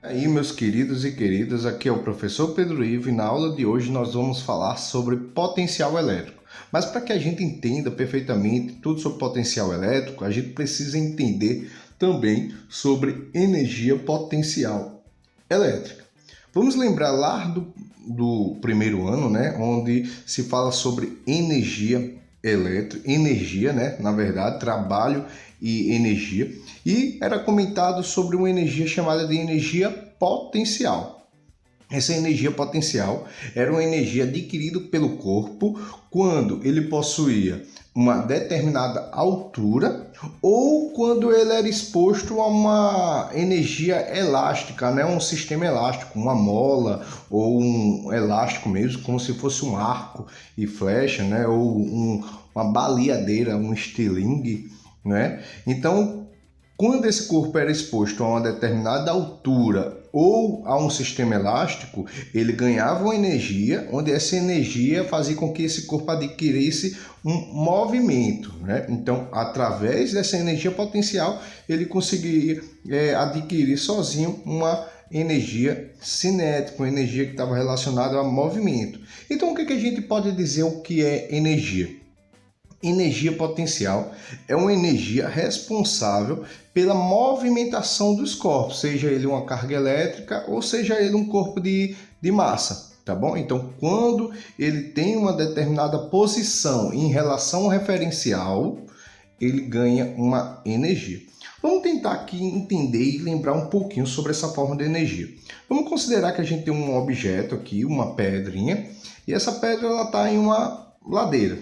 E aí, meus queridos e queridas, aqui é o professor Pedro Ivo e na aula de hoje nós vamos falar sobre potencial elétrico. Mas para que a gente entenda perfeitamente tudo sobre potencial elétrico, a gente precisa entender também sobre energia potencial elétrica. Vamos lembrar lá do primeiro ano, né, onde se fala sobre energia elétrica, energia, né, na verdade, trabalho e energia, e era comentado sobre uma energia chamada de energia potencial. Essa energia potencial era uma energia adquirida pelo corpo quando ele possuía uma determinada altura ou quando ele era exposto a uma energia elástica, né? Um sistema elástico, uma mola ou um elástico mesmo, como se fosse um arco e flecha, né? Ou uma baleadeira, um estilingue, né? Então, quando esse corpo era exposto a uma determinada altura ou a um sistema elástico, ele ganhava uma energia, onde essa energia fazia com que esse corpo adquirisse um movimento, né? Então, através dessa energia potencial, ele conseguiria adquirir sozinho uma energia cinética, uma energia que estava relacionada a movimento. Então, o que a gente pode dizer o que é energia? Energia potencial é uma energia responsável pela movimentação dos corpos, seja ele uma carga elétrica ou seja ele um corpo de massa, tá bom? Então, quando ele tem uma determinada posição em relação ao referencial, ele ganha uma energia. Vamos tentar aqui entender e lembrar um pouquinho sobre essa forma de energia. Vamos considerar que a gente tem um objeto aqui, uma pedrinha, e essa pedra está em uma ladeira.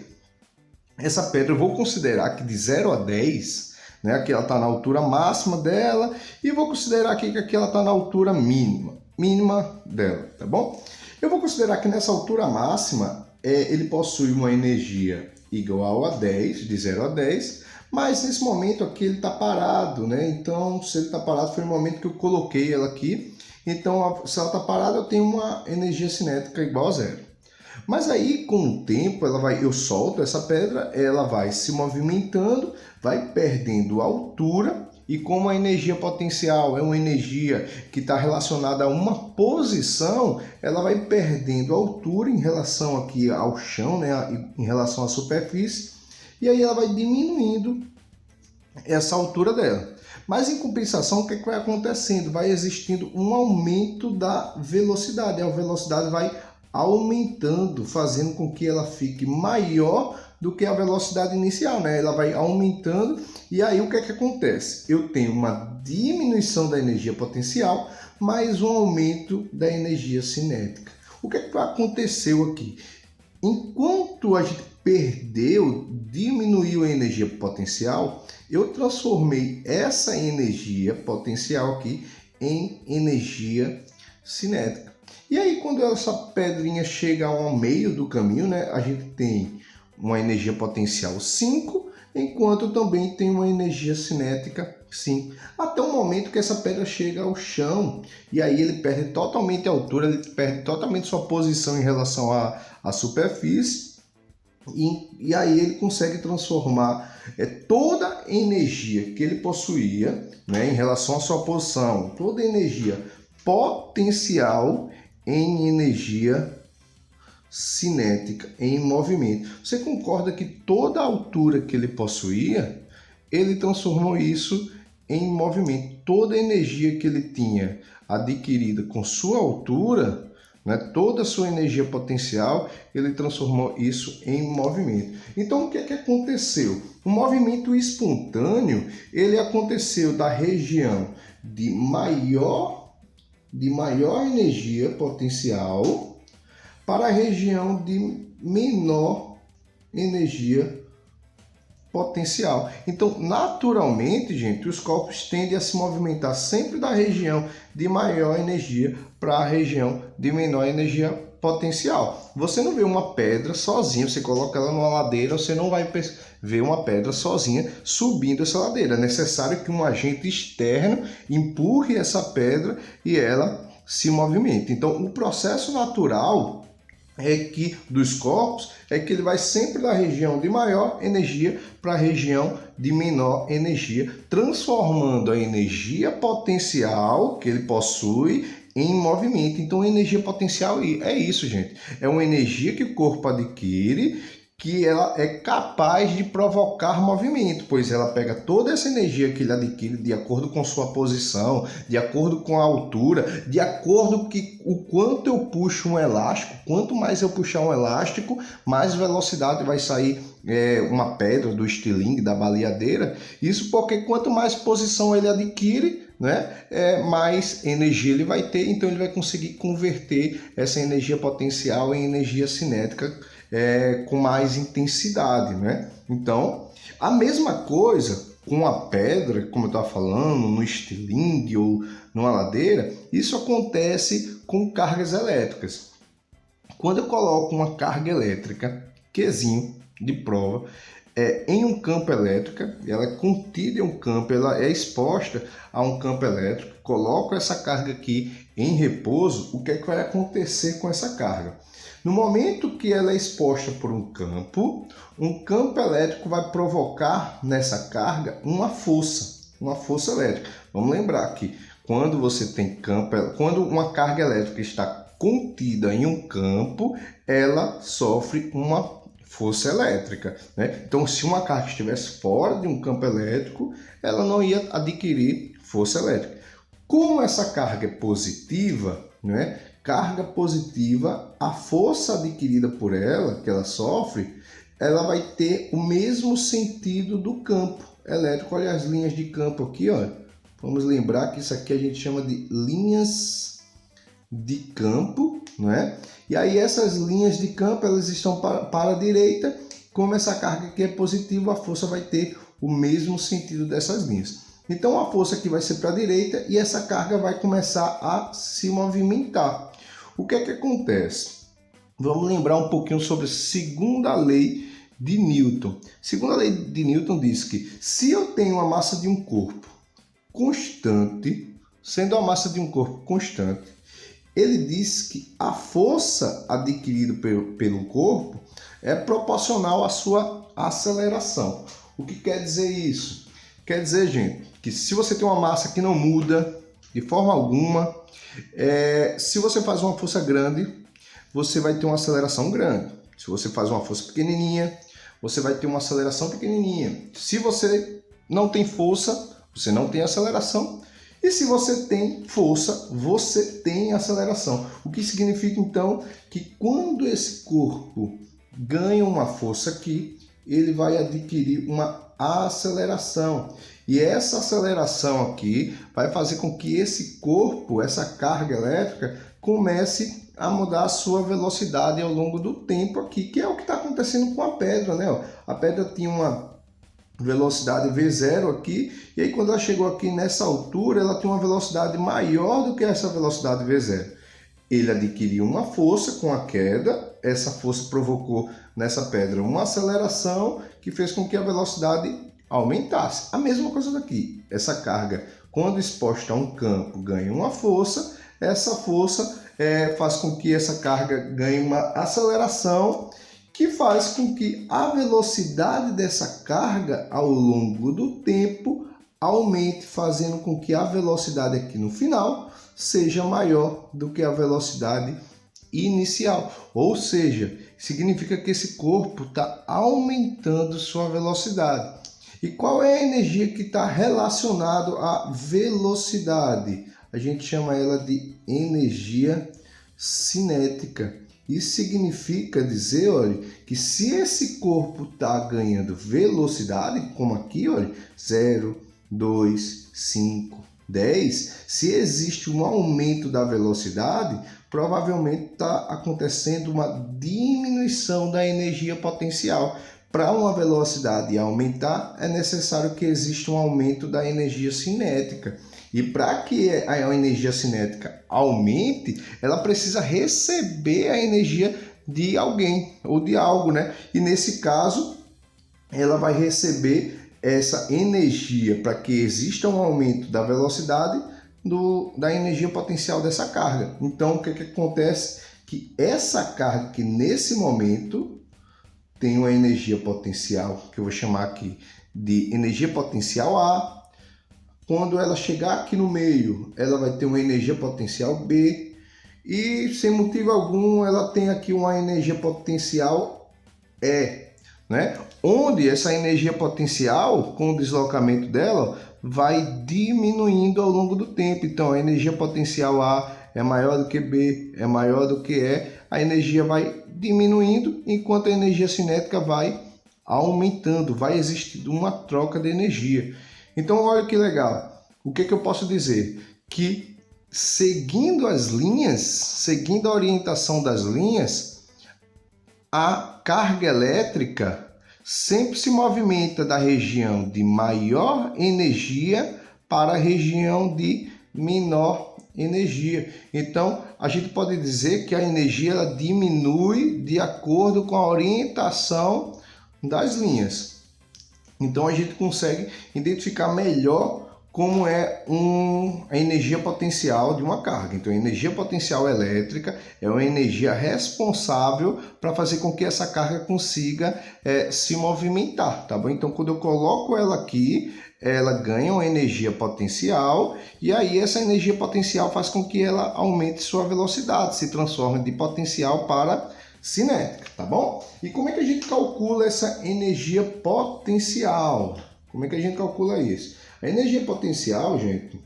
Essa pedra eu vou considerar que de 0 a 10, né, aqui ela está na altura máxima dela, e vou considerar aqui que aqui ela está na altura mínima dela, tá bom? Eu vou considerar que nessa altura máxima ele possui uma energia igual a 10, de 0 a 10, mas nesse momento aqui ele está parado, né? Então, se ele está parado, foi o momento que eu coloquei ela aqui. Então, se ela está parada, eu tenho uma energia cinética igual a 0. Mas aí, com o tempo, eu solto essa pedra, ela vai se movimentando, vai perdendo altura, e como a energia potencial é uma energia que está relacionada a uma posição, ela vai perdendo altura em relação aqui ao chão, né, em relação à superfície, e aí ela vai diminuindo essa altura dela. Mas em compensação, o que vai acontecendo? Vai existindo um aumento da velocidade, a velocidade vai aumentando, fazendo com que ela fique maior do que a velocidade inicial, né? Ela vai aumentando e aí o que acontece? Eu tenho uma diminuição da energia potencial, mais um aumento da energia cinética. O que aconteceu aqui? Enquanto a gente diminuiu a energia potencial, eu transformei essa energia potencial aqui em energia cinética. E aí, quando essa pedrinha chega ao meio do caminho, né, a gente tem uma energia potencial 5, enquanto também tem uma energia cinética 5. Até o momento que essa pedra chega ao chão, e aí ele perde totalmente a altura, ele perde totalmente sua posição em relação à superfície, e aí ele consegue transformar toda a energia que ele possuía, né, em relação à sua posição, toda a energia potencial em energia cinética, em movimento. Você concorda que toda a altura que ele possuía, ele transformou isso em movimento. Toda a energia que ele tinha adquirida com sua altura, né, toda a sua energia potencial, ele transformou isso em movimento. Então, o que aconteceu? O movimento espontâneo, ele aconteceu da região de maior energia potencial para a região de menor energia potencial. Então, naturalmente, gente, os corpos tendem a se movimentar sempre da região de maior energia para a região de menor energia potencial. Você não vê uma pedra sozinha, você coloca ela numa ladeira, você não vai ver uma pedra sozinha subindo essa ladeira. É necessário que um agente externo empurre essa pedra e ela se movimente. Então, o processo natural é que dos corpos é que ele vai sempre da região de maior energia para a região de menor energia, transformando a energia potencial que ele possui em movimento. Então, energia potencial é isso, gente. É uma energia que o corpo adquire, que ela é capaz de provocar movimento, pois ela pega toda essa energia que ele adquire de acordo com sua posição, de acordo com a altura, de acordo que o quanto eu puxo um elástico, quanto mais eu puxar um elástico, mais velocidade vai sair uma pedra do estilingue, da baleadeira. Isso porque quanto mais posição ele adquire, né, mais energia ele vai ter, então ele vai conseguir converter essa energia potencial em energia cinética com mais intensidade, né? Então, a mesma coisa com a pedra, como eu estava falando, no estilingue ou numa ladeira, isso acontece com cargas elétricas. Quando eu coloco uma carga elétrica, Qzinho de prova, em um campo elétrico, ela é contida em um campo, ela é exposta a um campo elétrico, coloco essa carga aqui em repouso, o que é que vai acontecer com essa carga? No momento que ela é exposta por um campo elétrico vai provocar nessa carga uma força elétrica. Vamos lembrar que quando você tem quando uma carga elétrica está contida em um campo, ela sofre uma força elétrica, né? Então, se uma carga estivesse fora de um campo elétrico, ela não ia adquirir força elétrica. Como essa carga é positiva, né? Carga positiva, a força adquirida por ela, que ela sofre, ela vai ter o mesmo sentido do campo elétrico. Olha as linhas de campo aqui, ó. Vamos lembrar que isso aqui a gente chama de linhas de campo, não é? E aí essas linhas de campo, elas estão para a direita. Como essa carga aqui é positiva, a força vai ter o mesmo sentido dessas linhas. Então a força aqui vai ser para a direita e essa carga vai começar a se movimentar. O que é que acontece? Vamos lembrar um pouquinho sobre a segunda lei de Newton. A segunda lei de Newton diz que se eu tenho uma massa de um corpo constante, sendo a massa de um corpo constante, ele diz que a força adquirida pelo corpo é proporcional à sua aceleração. O que quer dizer isso? Quer dizer, gente, que se você tem uma massa que não muda de forma alguma, se você faz uma força grande, você vai ter uma aceleração grande. Se você faz uma força pequenininha, você vai ter uma aceleração pequenininha. Se você não tem força, você não tem aceleração. E se você tem força, você tem aceleração. O que significa, então, que quando esse corpo ganha uma força aqui, ele vai adquirir uma aceleração. E essa aceleração aqui vai fazer com que esse corpo, essa carga elétrica, comece a mudar a sua velocidade ao longo do tempo aqui, que é o que está acontecendo com a pedra, né? A pedra tinha uma velocidade V0 aqui, e aí quando ela chegou aqui nessa altura, ela tem uma velocidade maior do que essa velocidade V0. Ele adquiriu uma força com a queda, essa força provocou nessa pedra uma aceleração que fez com que a velocidade aumentasse. A mesma coisa daqui, essa carga, quando exposta a um campo, ganha uma força, essa força faz com que essa carga ganhe uma aceleração, que faz com que a velocidade dessa carga ao longo do tempo aumente, fazendo com que a velocidade aqui no final seja maior do que a velocidade inicial. Ou seja, significa que esse corpo está aumentando sua velocidade. E qual é a energia que está relacionada à velocidade? A gente chama ela de energia cinética. Isso significa dizer, olha, que se esse corpo está ganhando velocidade, como aqui, olha, 0, 2, 5, 10, se existe um aumento da velocidade, provavelmente está acontecendo uma diminuição da energia potencial. Para uma velocidade aumentar, é necessário que exista um aumento da energia cinética. E para que a energia cinética aumente, ela precisa receber a energia de alguém ou de algo, né? E nesse caso, ela vai receber essa energia para que exista um aumento da velocidade da energia potencial dessa carga. Então, o que acontece? que essa carga que nesse momento tem uma energia potencial, que eu vou chamar aqui de energia potencial A. Quando ela chegar aqui no meio, ela vai ter uma energia potencial B. E sem motivo algum, ela tem aqui uma energia potencial E, né? Onde essa energia potencial, com o deslocamento dela, vai diminuindo ao longo do tempo. Então, a energia potencial A é maior do que B, é maior do que E. A energia vai diminuindo, enquanto a energia cinética vai aumentando. Vai existindo uma troca de energia. Então, olha que legal. O que eu posso dizer? Que seguindo as linhas, seguindo a orientação das linhas, a carga elétrica sempre se movimenta da região de maior energia para a região de menor energia. Então, a gente pode dizer que a energia ela diminui de acordo com a orientação das linhas. Então, a gente consegue identificar melhor como é a energia potencial de uma carga. Então, a energia potencial elétrica é uma energia responsável para fazer com que essa carga consiga se movimentar, tá bom? Então, quando eu coloco ela aqui, ela ganha uma energia potencial e aí essa energia potencial faz com que ela aumente sua velocidade, se transforme de potencial para cinética, tá bom? E como é que a gente calcula essa energia potencial? Como é que a gente calcula isso? A energia potencial, gente,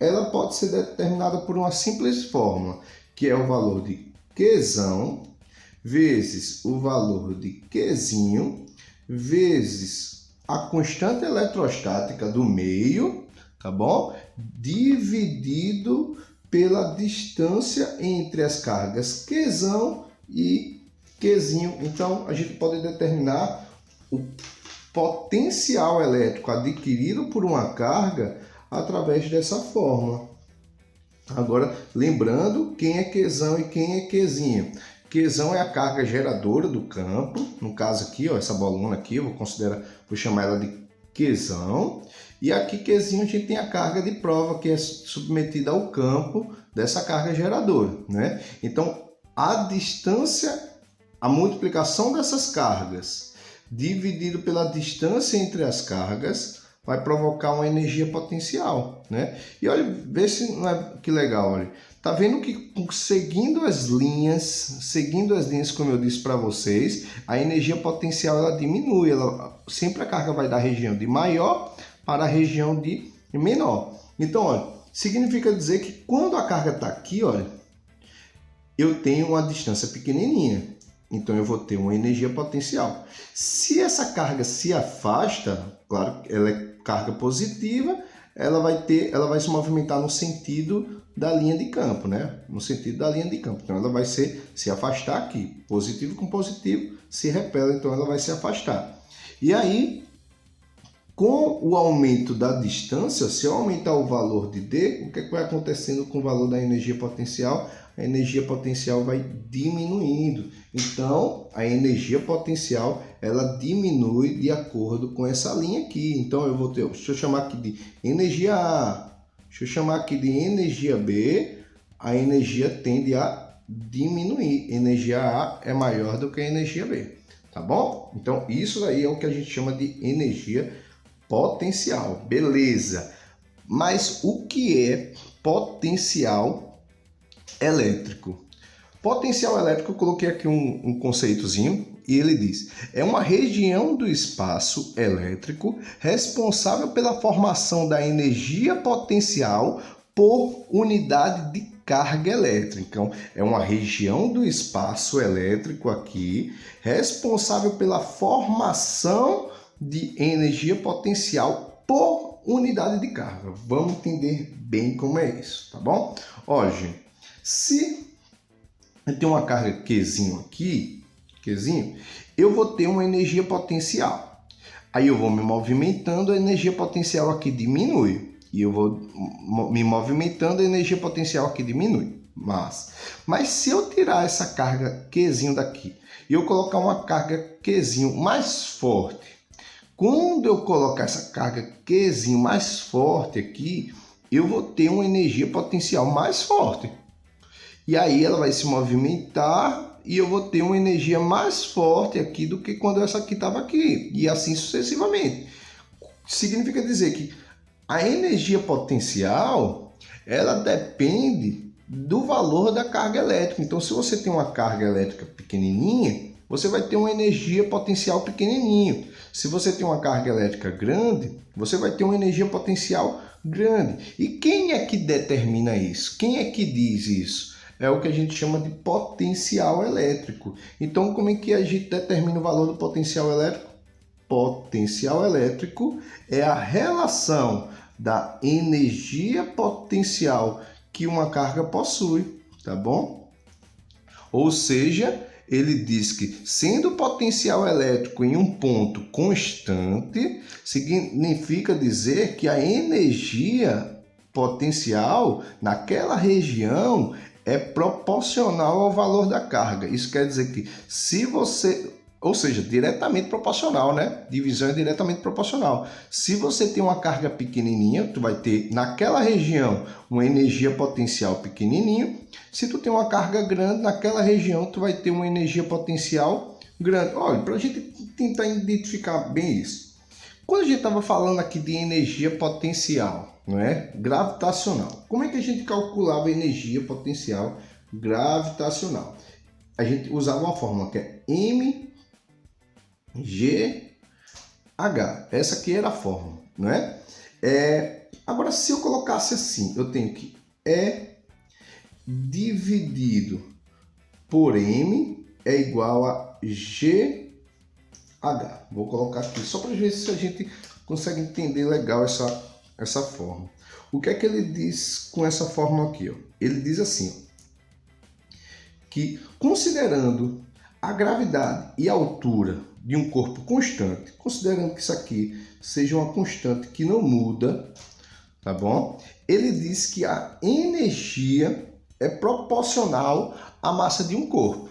ela pode ser determinada por uma simples fórmula, que é o valor de Qzão vezes o valor de Qzinho vezes a constante eletrostática do meio, tá bom? Dividido pela distância entre as cargas Qzão e Qzinho. Então, a gente pode determinar o potencial elétrico adquirido por uma carga através dessa fórmula. Agora, lembrando quem é Qzão e quem é Qzinho. Qzão é a carga geradora do campo, no caso aqui, ó, essa bolona aqui, eu vou chamar ela de Qzão. E aqui Qzinho a gente tem a carga de prova que é submetida ao campo dessa carga geradora, né? Então, a distância, a multiplicação dessas cargas dividido pela distância entre as cargas vai provocar uma energia potencial, né? E olha, vê se não é que legal, olha. Tá vendo que seguindo as linhas, como eu disse para vocês, a energia potencial ela diminui, sempre a carga vai da região de maior para a região de menor. Então, olha, significa dizer que quando a carga está aqui, olha, eu tenho uma distância pequenininha. Então, eu vou ter uma energia potencial. Se essa carga se afasta, claro, ela é carga positiva, ela vai se movimentar no sentido da linha de campo, né? No sentido da linha de campo. Então, ela vai se afastar aqui. Positivo com positivo se repele, então ela vai se afastar. E aí, com o aumento da distância, se eu aumentar o valor de D, o que vai acontecendo com o valor da energia potencial? A energia potencial vai diminuindo. Então, a energia potencial ela diminui de acordo com essa linha aqui. Então, eu vou ter, deixa eu chamar aqui de energia A, deixa eu chamar aqui de energia B, a energia tende a diminuir. Energia A é maior do que a energia B, tá bom? Então, isso aí é o que a gente chama de energia potencial, beleza. Mas o que é potencial elétrico? Potencial elétrico, eu coloquei aqui um conceitozinho e ele diz: é uma região do espaço elétrico responsável pela formação da energia potencial por unidade de carga elétrica. Então, é uma região do espaço elétrico aqui responsável pela formação de energia potencial por unidade de carga. Vamos entender bem como é isso, tá bom? Ó, gente, se eu tenho uma carga Qzinho aqui, eu vou ter uma energia potencial. Aí eu vou me movimentando, a energia potencial aqui diminui. E eu vou me movimentando, a energia potencial aqui diminui. Mas se eu tirar essa carga Qzinho daqui e eu colocar uma carga Qzinho mais forte, quando eu colocar essa carga Qzinho mais forte aqui, eu vou ter uma energia potencial mais forte. E aí ela vai se movimentar e eu vou ter uma energia mais forte aqui do que quando essa aqui estava aqui. E assim sucessivamente. Significa dizer que a energia potencial, ela depende do valor da carga elétrica. Então, se você tem uma carga elétrica pequenininha, você vai ter uma energia potencial pequenininho. Se você tem uma carga elétrica grande, você vai ter uma energia potencial grande. E quem é que determina isso? Quem é que diz isso? É o que a gente chama de potencial elétrico. Então, como é que a gente determina o valor do potencial elétrico? Potencial elétrico é a relação da energia potencial que uma carga possui, tá bom? Ou seja, ele diz que sendo o potencial elétrico em um ponto constante, significa dizer que a energia potencial naquela região é proporcional ao valor da carga. Isso quer dizer que se você, ou seja, diretamente proporcional, né? Divisão é diretamente proporcional. Se você tem uma carga pequenininha, tu vai ter naquela região uma energia potencial pequenininha. Se tu tem uma carga grande, naquela região tu vai ter uma energia potencial grande. Olha, para a gente tentar identificar bem isso. Quando a gente estava falando aqui de energia potencial, não é? Gravitacional. Como é que a gente calculava a energia potencial gravitacional? A gente usava uma fórmula que é mgh. Essa aqui era a fórmula, não é? Agora, se eu colocasse assim, eu tenho que E dividido por m é igual a gh. Vou colocar aqui só para ver se a gente consegue entender legal essa fórmula. O que é que ele diz com essa fórmula aqui? Ó? Ele diz assim, ó, que considerando a gravidade e a altura de um corpo constante, considerando que isso aqui seja uma constante que não muda, tá bom? Ele diz que a energia é proporcional à massa de um corpo.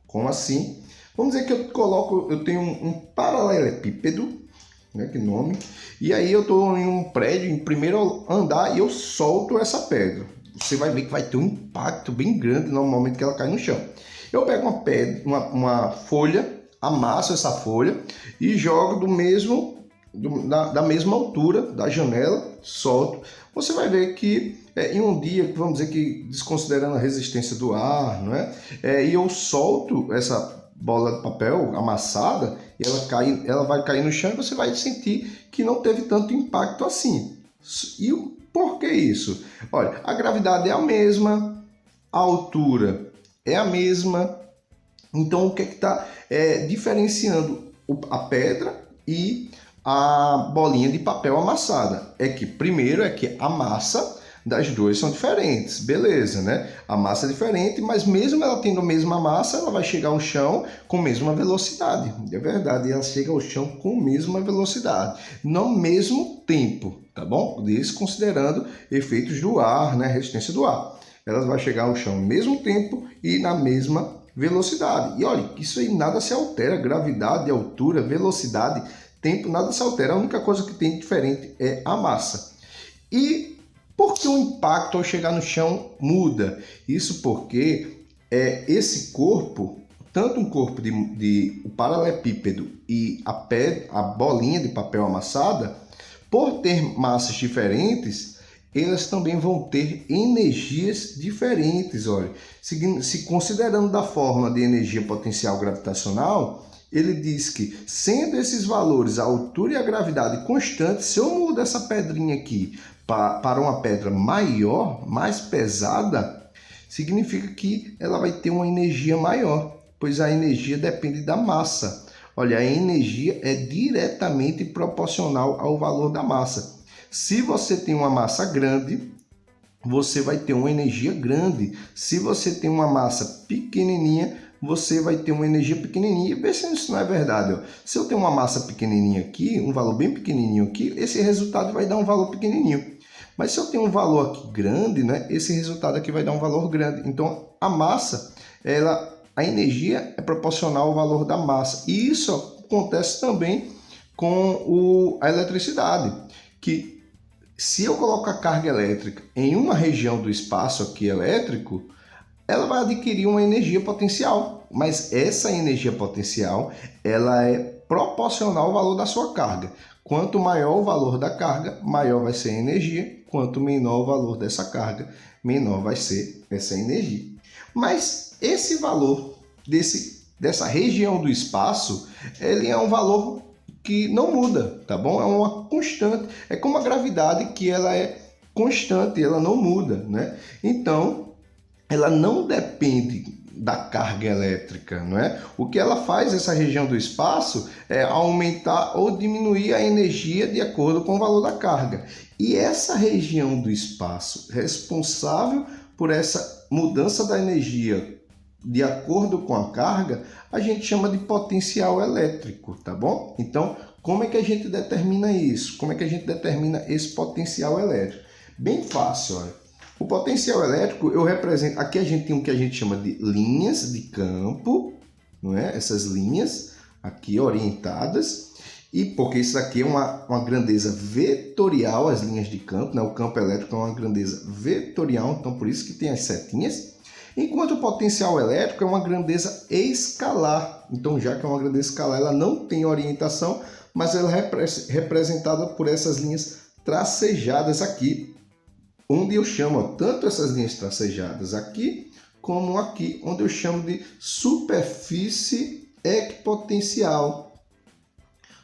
Como assim? Vamos dizer que eu tenho um paralelepípedo, né, que nome, e aí eu estou em um prédio, em primeiro andar, e eu solto essa pedra. Você vai ver que vai ter um impacto bem grande no momento que ela cai no chão. Eu pego uma folha, amasso essa folha e jogo da mesma altura da janela, solto. Você vai ver que em um dia, vamos dizer que desconsiderando a resistência do ar, não é? E eu solto essa bola de papel amassada e ela vai cair no chão e você vai sentir que não teve tanto impacto assim. E por que isso? Olha, a gravidade é a mesma, a altura é a mesma. Então, o que é que está diferenciando a pedra e a bolinha de papel amassada? É que, primeiro, a massa das duas são diferentes, beleza, né? A massa é diferente, mas mesmo ela tendo a mesma massa, ela vai chegar ao chão com a mesma velocidade. É verdade, ela chega ao chão com a mesma velocidade, no mesmo tempo, tá bom? Desconsiderando efeitos do ar, né? Resistência do ar. Ela vai chegar ao chão ao mesmo tempo e na mesma velocidade. E olha, isso aí nada se altera, gravidade, altura, velocidade, tempo, nada se altera. A única coisa que tem diferente é a massa. E por que o impacto ao chegar no chão muda? Isso porque esse corpo, tanto um corpo de paralelepípedo e a bolinha de papel amassada, por ter massas diferentes, elas também vão ter energias diferentes. Olha, se considerando da forma de energia potencial gravitacional, ele diz que, sendo esses valores, a altura e a gravidade constantes, se eu mudo essa pedrinha aqui para uma pedra maior, mais pesada, significa que ela vai ter uma energia maior, pois a energia depende da massa. Olha, a energia é diretamente proporcional ao valor da massa. Se você tem uma massa grande, você vai ter uma energia grande. Se você tem uma massa pequenininha, você vai ter uma energia pequenininha. Vê se isso não é verdade. Ó. Se eu tenho uma massa pequenininha aqui, um valor bem pequenininho aqui, esse resultado vai dar um valor pequenininho. Mas se eu tenho um valor aqui grande, né, esse resultado aqui vai dar um valor grande. Então, a massa, a energia é proporcional ao valor da massa. E isso acontece também com a eletricidade, que se eu coloco a carga elétrica em uma região do espaço aqui elétrico, ela vai adquirir uma energia potencial, mas essa energia potencial ela é proporcional ao valor da sua carga. Quanto maior o valor da carga, maior vai ser a energia. Quanto menor o valor dessa carga, menor vai ser essa energia. Mas esse valor dessa região do espaço, ele é um valor que não muda, tá bom? É uma constante, é como a gravidade que ela é constante, ela não muda, né? Então, ela não depende da carga elétrica, não é? O que ela faz, essa região do espaço, é aumentar ou diminuir a energia de acordo com o valor da carga. E essa região do espaço responsável por essa mudança da energia de acordo com a carga, a gente chama de potencial elétrico, tá bom? Então, como é que a gente determina isso? Como é que a gente determina esse potencial elétrico? Bem fácil, olha. O potencial elétrico, eu represento. Aqui a gente tem o que a gente chama de linhas de campo, não é? Essas linhas aqui orientadas, e porque isso aqui é uma grandeza vetorial, as linhas de campo, né? O campo elétrico é uma grandeza vetorial, então por isso que tem as setinhas. Enquanto o potencial elétrico é uma grandeza escalar. Então, já que é uma grandeza escalar, ela não tem orientação, mas ela é representada por essas linhas tracejadas aqui, onde eu chamo tanto essas linhas tracejadas aqui, como aqui, onde eu chamo de superfície equipotencial.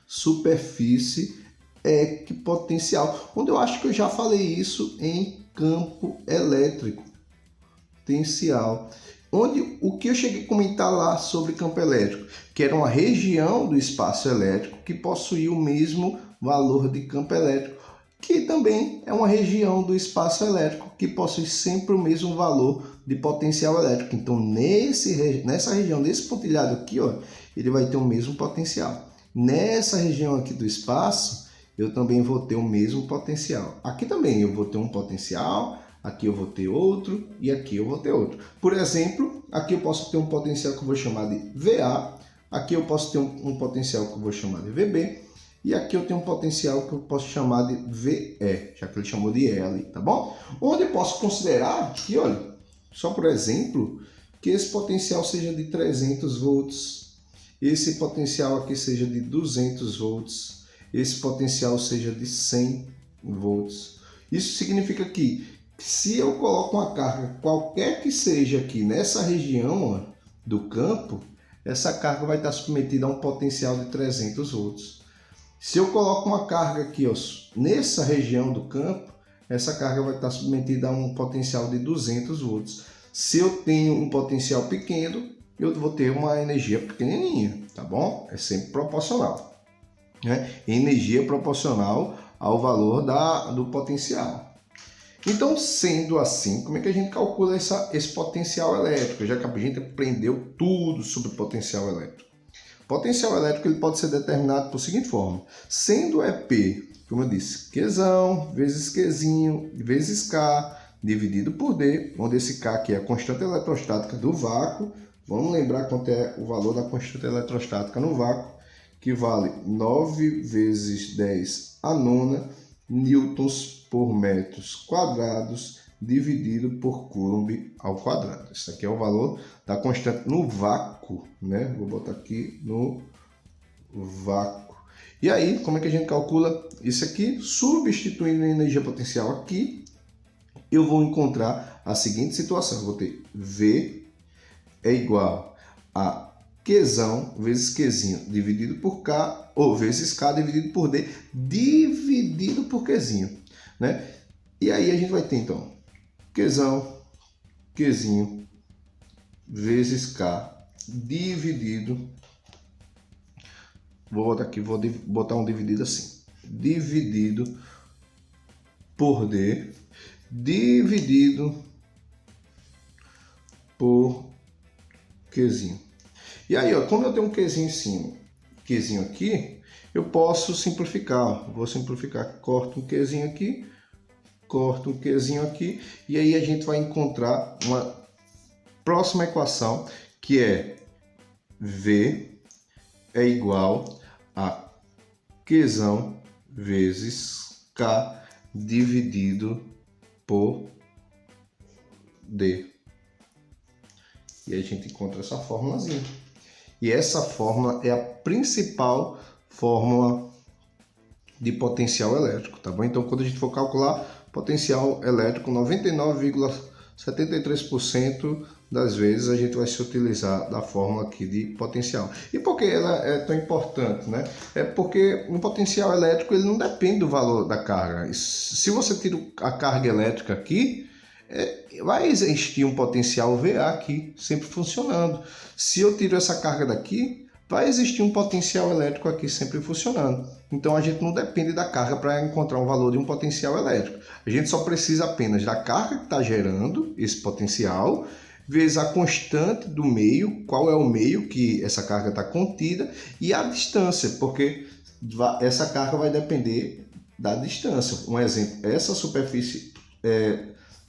Superfície equipotencial, onde eu acho que eu já falei isso em campo elétrico potencial, onde o que eu cheguei a comentar lá sobre campo elétrico, que era uma região do espaço elétrico que possuía o mesmo valor de campo elétrico, que também é uma região do espaço elétrico que possui sempre o mesmo valor de potencial elétrico. Então, nessa região, nesse pontilhado aqui, ó, ele vai ter o mesmo potencial. Nessa região aqui do espaço, eu também vou ter o mesmo potencial. Aqui também eu vou ter um potencial, aqui eu vou ter outro e aqui eu vou ter outro. Por exemplo, aqui eu posso ter um potencial que eu vou chamar de VA, aqui eu posso ter um potencial que eu vou chamar de VB, e aqui eu tenho um potencial que eu posso chamar de VE, já que ele chamou de E ali, tá bom? Onde eu posso considerar que, olha, só por exemplo, que esse potencial seja de 300 volts, esse potencial aqui seja de 200 volts, esse potencial seja de 100 volts. Isso significa que se eu coloco uma carga, qualquer que seja aqui nessa região, ó, do campo, essa carga vai estar submetida a um potencial de 300 volts. Se eu coloco uma carga aqui, ó, nessa região do campo, essa carga vai estar submetida a um potencial de 200 volts. Se eu tenho um potencial pequeno, eu vou ter uma energia pequenininha, tá bom? É sempre proporcional, né? Energia proporcional ao valor do potencial. Então, sendo assim, como é que a gente calcula esse potencial elétrico? Já que a gente aprendeu tudo sobre potencial elétrico. Potencial elétrico ele pode ser determinado por seguinte forma. Sendo EP, como eu disse, Qzão vezes Qzinho vezes K dividido por D, onde esse K aqui é a constante eletrostática do vácuo. Vamos lembrar quanto é o valor da constante eletrostática no vácuo, que vale 9 vezes 10 a nona newtons por metros quadrados dividido por Coulomb ao quadrado. Isso aqui é o valor da constante no vácuo, né? Vou botar aqui no vácuo. E aí, como é que a gente calcula isso aqui? Substituindo a energia potencial aqui, eu vou encontrar a seguinte situação. Eu vou ter V é igual a Qzão vezes Qzinho dividido por K, ou vezes K dividido por D, dividido por Qzinho, né? E aí a gente vai ter, então, Qzinho vezes K dividido, vou botar aqui, vou botar um dividido assim, dividido por D, dividido por Qzinho. E aí, ó, como eu tenho um Qzinho em cima, Qzinho aqui, eu posso simplificar. Vou simplificar, corto um Qzinho aqui, corto um Qzinho aqui, e aí a gente vai encontrar uma próxima equação, que é V é igual a Qzão vezes K dividido por D. E aí a gente encontra essa fórmulazinha. E essa fórmula é a principal fórmula de potencial elétrico, tá bom? Então, quando a gente for calcular potencial elétrico, 99,73% das vezes a gente vai se utilizar da fórmula aqui de potencial. E por que ela é tão importante, né? É porque no potencial elétrico ele não depende do valor da carga. Se você tira a carga elétrica aqui, vai existir um potencial VA aqui, sempre funcionando. Se eu tiro essa carga daqui, vai existir um potencial elétrico aqui sempre funcionando. Então a gente não depende da carga para encontrar um valor de um potencial elétrico. A gente só precisa apenas da carga que está gerando esse potencial, vezes a constante do meio, qual é o meio que essa carga está contida, e a distância, porque essa carga vai depender da distância. Um exemplo, essa superfície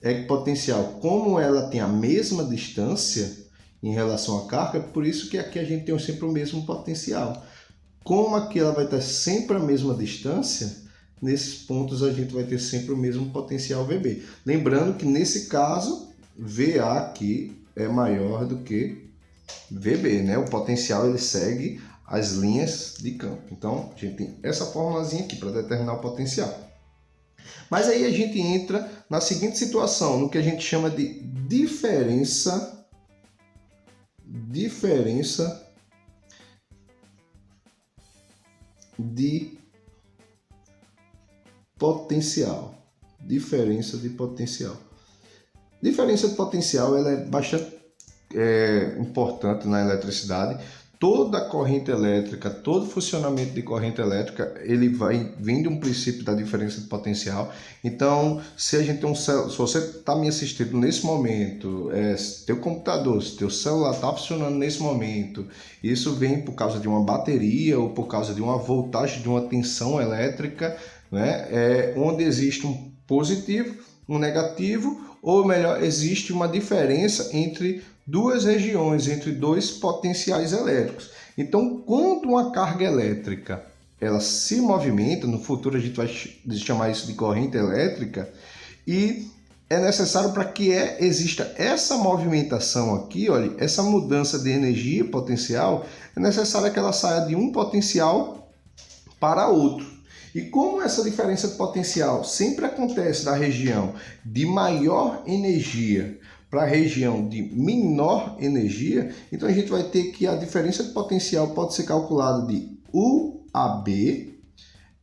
equipotencial, como ela tem a mesma distância em relação à carga, por isso que aqui a gente tem sempre o mesmo potencial. Como aqui ela vai ter sempre a mesma distância, nesses pontos a gente vai ter sempre o mesmo potencial VB. Lembrando que nesse caso, VA aqui é maior do que VB, né? O potencial ele segue as linhas de campo. Então, a gente tem essa formulazinha aqui para determinar o potencial. Mas aí a gente entra na seguinte situação, no que a gente chama de diferença de potencial. Diferença de potencial. Diferença de potencial ela é bastante importante na eletricidade. Toda corrente elétrica, todo funcionamento de corrente elétrica, ele vem de um princípio da diferença de potencial. Então, se a gente tem se você está me assistindo nesse momento, se teu computador, se teu celular está funcionando nesse momento, isso vem por causa de uma bateria ou por causa de uma voltagem, de uma tensão elétrica, né? Onde existe um positivo, um negativo, ou melhor, existe uma diferença entre duas regiões, entre dois potenciais elétricos. Então, quando uma carga elétrica ela se movimenta, no futuro a gente vai chamar isso de corrente elétrica, e é necessário para que exista essa movimentação aqui, olha, essa mudança de energia potencial, é necessário que ela saia de um potencial para outro. E como essa diferença de potencial sempre acontece da região de maior energia para a região de menor energia, então a gente vai ter que a diferença de potencial pode ser calculada de UAB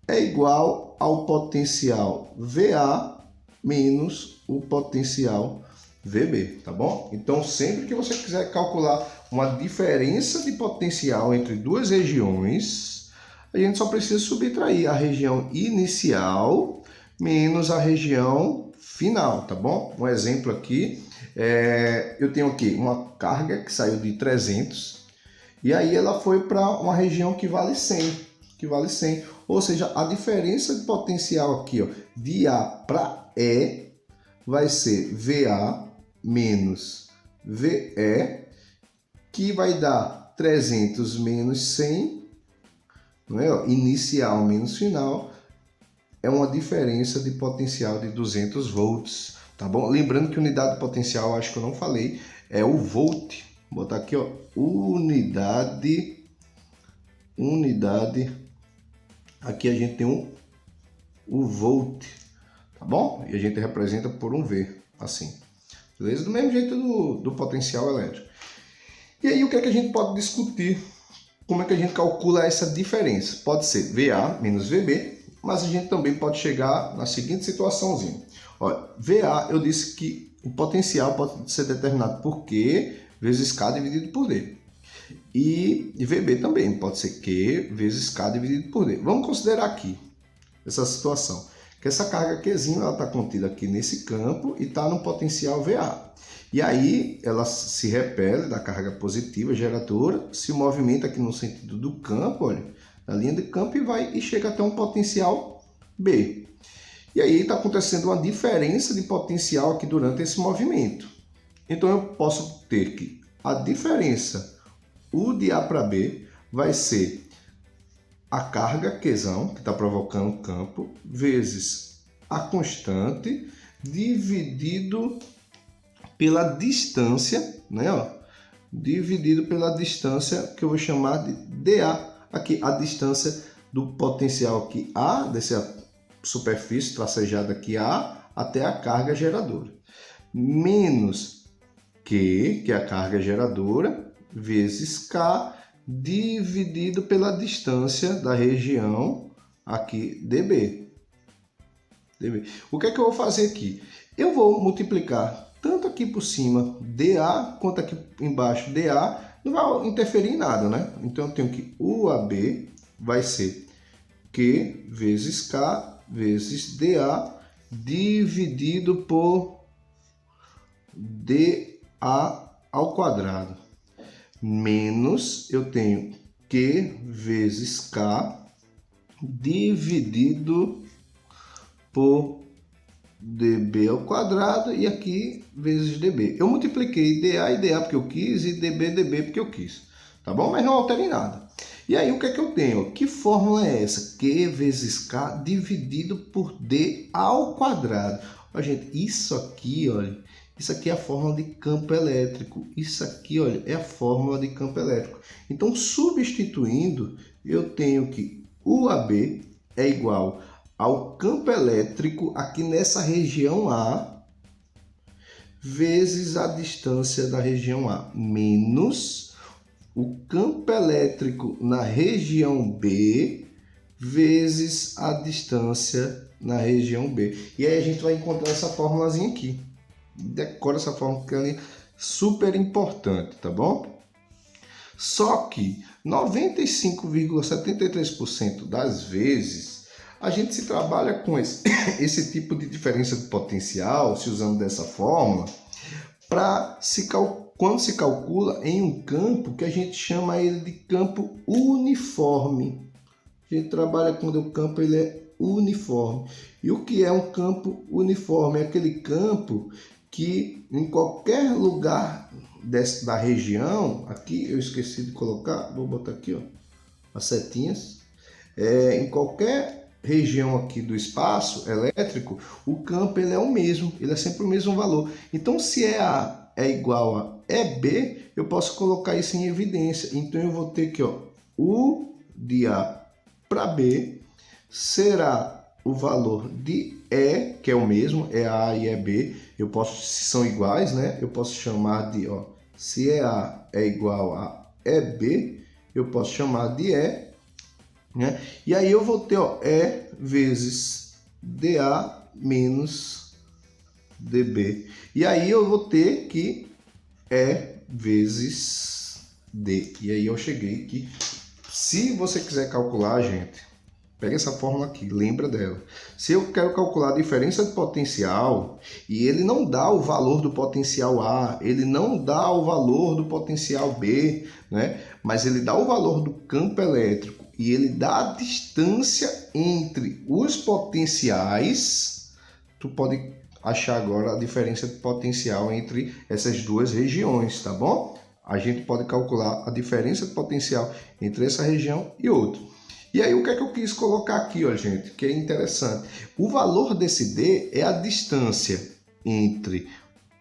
é igual ao potencial VA menos o potencial VB, tá bom? Então sempre que você quiser calcular uma diferença de potencial entre duas regiões, a gente só precisa subtrair a região inicial menos a região final, tá bom? Um exemplo aqui, eu tenho aqui uma carga que saiu de 300 e aí ela foi para uma região que vale 100, ou seja, a diferença de potencial aqui, ó, de A para E vai ser VA menos VE, que vai dar 300 menos 100, não é? Inicial menos final, é uma diferença de potencial de 200 volts, tá bom? Lembrando que unidade de potencial, acho que eu não falei, é o volt. Vou botar aqui, ó, unidade, aqui a gente tem o volt, tá bom? E a gente representa por um V, assim, beleza? Do mesmo jeito do potencial elétrico. E aí o que é que a gente pode discutir? Como é que a gente calcula essa diferença? Pode ser VA menos VB, mas a gente também pode chegar na seguinte situaçãozinha. Olha, VA, eu disse que o potencial pode ser determinado por Q vezes K dividido por D. E VB também pode ser Q vezes K dividido por D. Vamos considerar aqui essa situação, que essa carga Qzinho está contida aqui nesse campo e está no potencial VA. E aí ela se repele da carga positiva geradora, se movimenta aqui no sentido do campo, olha, na linha de campo e chega até um potencial B. E aí está acontecendo uma diferença de potencial aqui durante esse movimento. Então eu posso ter que a diferença U de A para B vai ser a carga Qzão, que está provocando o campo, vezes a constante, dividido pela distância, né, ó, dividido pela distância que eu vou chamar de dA. Aqui, a distância do potencial aqui A, dessa superfície tracejada aqui A, até a carga geradora. Menos Q, que é a carga geradora, vezes K, dividido pela distância da região aqui dB. O que é que eu vou fazer aqui? Eu vou multiplicar tanto aqui por cima dA, quanto aqui embaixo dA, não vai interferir em nada, né? Então eu tenho que UAB vai ser Q vezes K vezes dA dividido por dA ao quadrado. Menos eu tenho Q vezes K dividido por dB ao quadrado e aqui vezes dB. Eu multipliquei dA e dA porque eu quis e dB porque eu quis, tá bom? Mas não altera em nada. E aí o que é que eu tenho? Que fórmula é essa? Q vezes K dividido por D ao quadrado. Olha, gente, isso aqui, olha, isso aqui é a fórmula de campo elétrico. Isso aqui, olha, é a fórmula de campo elétrico. Então, substituindo, eu tenho que UAB é igual ao campo elétrico aqui nessa região A, vezes a distância da região A, menos o campo elétrico na região B, vezes a distância na região B. E aí a gente vai encontrar essa formulazinha aqui. Decora essa fórmula que é super importante, tá bom? Só que 95,73% das vezes a gente se trabalha com esse tipo de diferença de potencial, se usando dessa fórmula, quando se calcula em um campo que a gente chama ele de campo uniforme. A gente trabalha quando o campo ele é uniforme. E o que é um campo uniforme? É aquele campo que em qualquer lugar da região, aqui eu esqueci de colocar, vou botar aqui, ó, as setinhas, em qualquer região aqui do espaço elétrico, o campo ele é o mesmo, ele é sempre o mesmo valor. Então, se EA é igual a EB, eu posso colocar isso em evidência. Então, eu vou ter que, ó, U de A para B será o valor de E, que é o mesmo, é A e é B. Eu posso, se são iguais, né? Eu posso chamar de, ó, se EA é igual a EB, eu posso chamar de E, né? E aí eu vou ter, ó, E vezes dA menos dB. E aí eu vou ter que E vezes D. E aí eu cheguei aqui. Se você quiser calcular, gente, pega essa fórmula aqui, lembra dela. Se eu quero calcular a diferença de potencial e ele não dá o valor do potencial A, ele não dá o valor do potencial B, né? Mas ele dá o valor do campo elétrico e ele dá a distância entre os potenciais, tu pode achar agora a diferença de potencial entre essas duas regiões, tá bom? A gente pode calcular a diferença de potencial entre essa região e outra. E aí o que é que eu quis colocar aqui, ó, gente, que é interessante. O valor desse D é a distância entre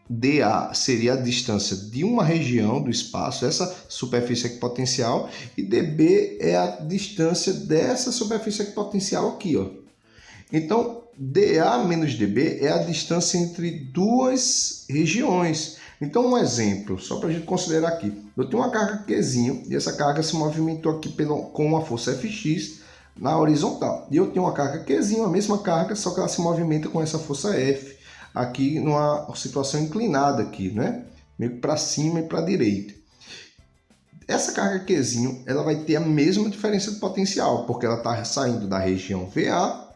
dA seria a distância de uma região do espaço, essa superfície equipotencial, e dB é a distância dessa superfície equipotencial aqui, ó. Então, dA menos dB é a distância entre duas regiões. Então, um exemplo, só para a gente considerar aqui. Eu tenho uma carga Qzinho e essa carga se movimentou aqui com uma força Fx na horizontal. E eu tenho uma carga Qzinho, a mesma carga, só que ela se movimenta com essa força F aqui numa situação inclinada aqui, né? Meio que para cima e para a direita. Essa carga Qzinho, ela vai ter a mesma diferença de potencial, porque ela está saindo da região VA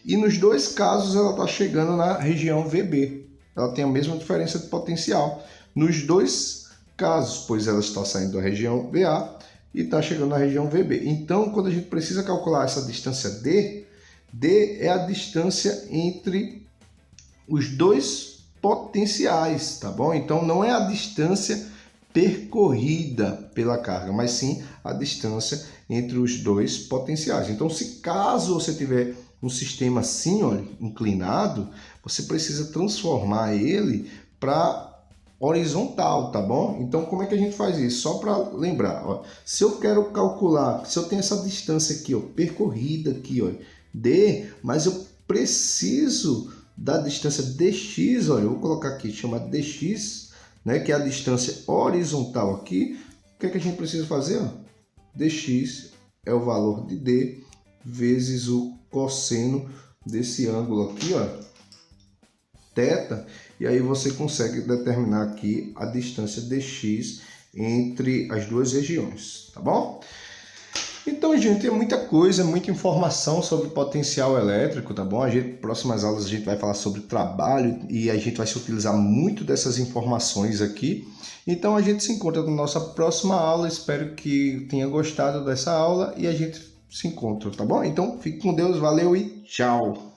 e nos dois casos ela está chegando na região VB. Ela tem a mesma diferença de potencial nos dois casos, pois ela está saindo da região VA e está chegando na região VB. Então, quando a gente precisa calcular essa distância D, D é a distância entre os dois potenciais, tá bom? Então, não é a distância percorrida pela carga, mas sim a distância entre os dois potenciais. Então, se caso você tiver um sistema assim, olha, inclinado, você precisa transformar ele para horizontal, tá bom? Então, como é que a gente faz isso? Só para lembrar, ó, se eu quero calcular, se eu tenho essa distância aqui, ó, percorrida aqui, ó, d, mas eu preciso da distância dx, olha, eu vou colocar aqui, chama dx, né, que é a distância horizontal aqui. O que é que a gente precisa fazer? Ó? Dx é o valor de d vezes o cosseno desse ângulo aqui, ó, θ, e aí você consegue determinar aqui a distância dx entre as duas regiões, tá bom? Então, gente, é muita coisa, muita informação sobre potencial elétrico, tá bom? Próximas aulas a gente vai falar sobre trabalho e a gente vai se utilizar muito dessas informações aqui. Então, a gente se encontra na nossa próxima aula. Espero que tenha gostado dessa aula e a gente se encontra, tá bom? Então, fique com Deus, valeu e tchau!